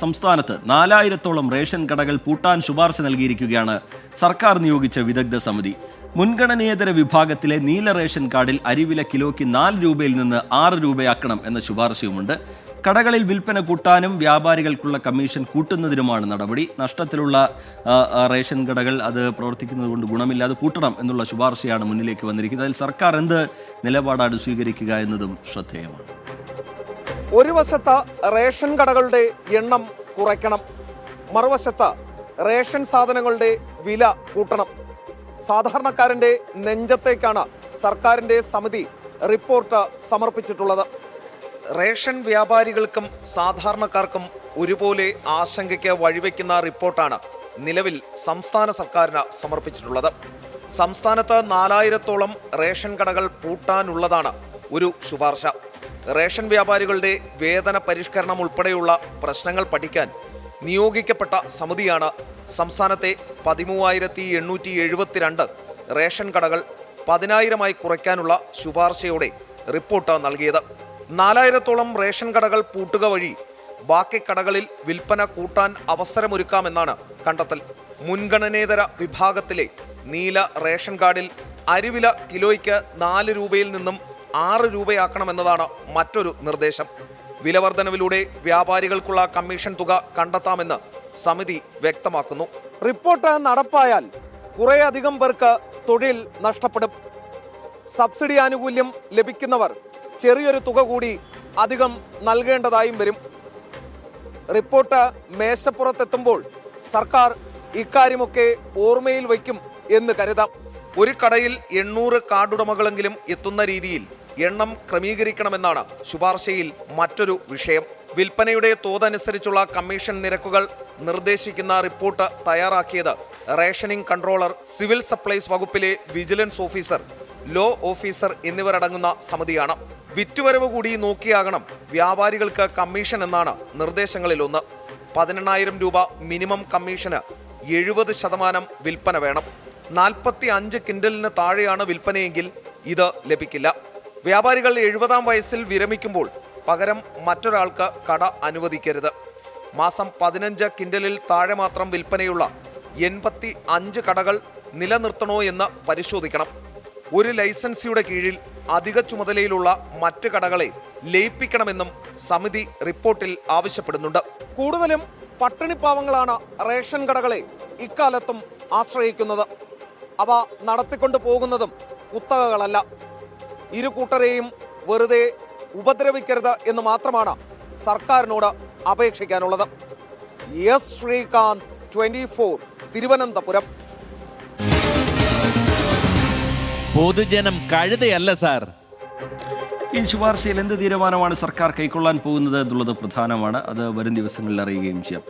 സംസ്ഥാനത്ത് 4000-ഓളം റേഷൻ കടകൾ പൂട്ടാൻ ശുപാർശ നൽകിയിരിക്കുകയാണ് സർക്കാർ നിയോഗിച്ച വിദഗ്ധ സമിതി. മുൻഗണനേതര വിഭാഗത്തിലെ നീല റേഷൻ കാർഡിൽ അരിവില കിലോയ്ക്ക് 4 രൂപയിൽ നിന്ന് 6 രൂപയാക്കണം എന്ന ശുപാർശയുമുണ്ട്. കടകളിൽ വിൽപ്പന കൂട്ടാനും വ്യാപാരികൾക്കുള്ള കമ്മീഷൻ കൂട്ടുന്നതിനുമാണ് നടപടി. നഷ്ടത്തിലുള്ള റേഷൻ കടകൾ അത് പ്രവർത്തിക്കുന്നത് കൊണ്ട് ഗുണമില്ലാതെ പൂട്ടണം എന്നുള്ള ശുപാർശയാണ് മുന്നിലേക്ക് വന്നിരിക്കുന്നത്. അതിൽ സർക്കാർ എന്ത് നിലപാടാണ് സ്വീകരിക്കുക എന്നതും ശ്രദ്ധേയമാണ്. ഒരു വശത്ത് റേഷൻ കടകളുടെ എണ്ണം കുറയ്ക്കണം, മറുവശത്ത് റേഷൻ സാധനങ്ങളുടെ വില കൂട്ടണം. സാധാരണക്കാരന്റെ നെഞ്ചത്തേക്കാണ് സർക്കാരിന്റെ സമിതി റിപ്പോർട്ട് സമർപ്പിച്ചിട്ടുള്ളത്. റേഷൻ വ്യാപാരികൾക്കും സാധാരണക്കാർക്കും ഒരുപോലെ ആശങ്കയ്ക്ക് വഴിവെക്കുന്ന റിപ്പോർട്ടാണ് നിലവിൽ സംസ്ഥാന സർക്കാരിന് സമർപ്പിച്ചിട്ടുള്ളത്. സംസ്ഥാനത്ത് 4000-ഓളം റേഷൻ കടകൾ പൂട്ടാനുള്ളതാണ് ഒരു ശുപാർശ. റേഷൻ വ്യാപാരികളുടെ വേതന പരിഷ്കരണം ഉൾപ്പെടെയുള്ള പ്രശ്നങ്ങൾ പഠിക്കാൻ നിയോഗിക്കപ്പെട്ട സമിതിയാണ് സംസ്ഥാനത്തെ 13,872 റേഷൻ കടകൾ 10,000-ആയി കുറയ്ക്കാനുള്ള ശുപാർശയോടെ റിപ്പോർട്ട് നൽകിയത്. 4000-ഓളം റേഷൻ കടകൾ പൂട്ടുക വഴി ബാക്കി കടകളിൽ വിൽപ്പന കൂട്ടാൻ അവസരമൊരുക്കാമെന്നാണ് കണ്ടെത്തൽ. മുൻഗണനേതര വിഭാഗത്തിലെ നീല റേഷൻ കാർഡിൽ അരിവില കിലോയ്ക്ക് 4 രൂപയിൽ നിന്നും 6 രൂപയാക്കണമെന്നതാണ് മറ്റൊരു നിർദ്ദേശം. വിലവർധനവിലൂടെ വ്യാപാരികൾക്കുള്ള കമ്മീഷൻ തുക കണ്ടെത്താമെന്ന് സമിതി വ്യക്തമാക്കുന്നു. റിപ്പോർട്ട് നടപ്പായാൽ കുറേയധികം പേർക്ക് തൊഴിൽ നഷ്ടപ്പെടും. സബ്സിഡി ആനുകൂല്യം ലഭിക്കുന്നവർ ചെറിയൊരു തുക കൂടി അധികം നൽകേണ്ടതായും വരും. റിപ്പോർട്ട് മേശപ്പുറത്തെത്തുമ്പോൾ സർക്കാർ ഇക്കാര്യമൊക്കെ ഓർമ്മയിൽ വയ്ക്കും എന്ന് കരുതാം. ഒരു കടയിൽ 800 കാർഡുടമകളെങ്കിലും എത്തുന്ന രീതിയിൽ എണ്ണം ക്രമീകരിക്കണമെന്നാണ് ശുപാർശയിൽ മറ്റൊരു വിഷയം. വിൽപ്പനയുടെ തോതനുസരിച്ചുള്ള കമ്മീഷൻ നിരക്കുകൾ നിർദ്ദേശിക്കുന്ന റിപ്പോർട്ട് തയ്യാറാക്കിയത് റേഷനിംഗ് കൺട്രോളർ, സിവിൽ സപ്ലൈസ് വകുപ്പിലെ വിജിലൻസ് ഓഫീസർ, ലോ ഓഫീസർ എന്നിവരടങ്ങുന്ന സമിതിയാണ്. വിറ്റുവരവ് കൂടി നോക്കിയാകണം വ്യാപാരികൾക്ക് കമ്മീഷൻ എന്നാണ് നിർദ്ദേശങ്ങളിലൊന്ന്. 18,000 രൂപ മിനിമം കമ്മീഷന് 70% വിൽപ്പന വേണം. 45 കിൻഡലിന് താഴെയാണ് വിൽപ്പനയെങ്കിൽ ഇത് ലഭിക്കില്ല. വ്യാപാരികൾ 70-ാം വയസ്സിൽ വിരമിക്കുമ്പോൾ പകരം മറ്റൊരാൾക്ക് കട അനുവദിക്കരുത്. മാസം 15 കിൻഡലിൽ താഴെ മാത്രം വിൽപ്പനയുള്ള 85 കടകൾ നിലനിർത്തണോ എന്ന് പരിശോധിക്കണം. ഒരു ലൈസൻസിയുടെ കീഴിൽ അധിക ചുമതലയിലുള്ള മറ്റ് കടകളെ ലയിപ്പിക്കണമെന്നും സമിതി റിപ്പോർട്ടിൽ ആവശ്യപ്പെടുന്നുണ്ട്. കൂടുതലും പട്ടിണിപ്പാവങ്ങളാണ് റേഷൻ കടകളെ ഇക്കാലത്തും ആശ്രയിക്കുന്നത്. അവ നടത്തിക്കൊണ്ടു പോകുന്നതും കുത്തകകളല്ല. ഇരു കൂട്ടരെയും വെറുതെ ഉപദ്രവിക്കരുത് എന്ന് മാത്രമാണ് സർക്കാരിനോട് അപേക്ഷിക്കാനുള്ളത്. എസ് ശ്രീകാന്ത്, 24, തിരുവനന്തപുരം. പൊതുജനം കഴുതയല്ല സാർ. ഈ ശുപാർശയിൽ എന്ത് തീരുമാനമാണ് സർക്കാർ കൈക്കൊള്ളാൻ പോകുന്നത് എന്നുള്ളത് പ്രധാനമാണ്. അത് വരും ദിവസങ്ങളിൽ അറിയുകയും ചെയ്യാം.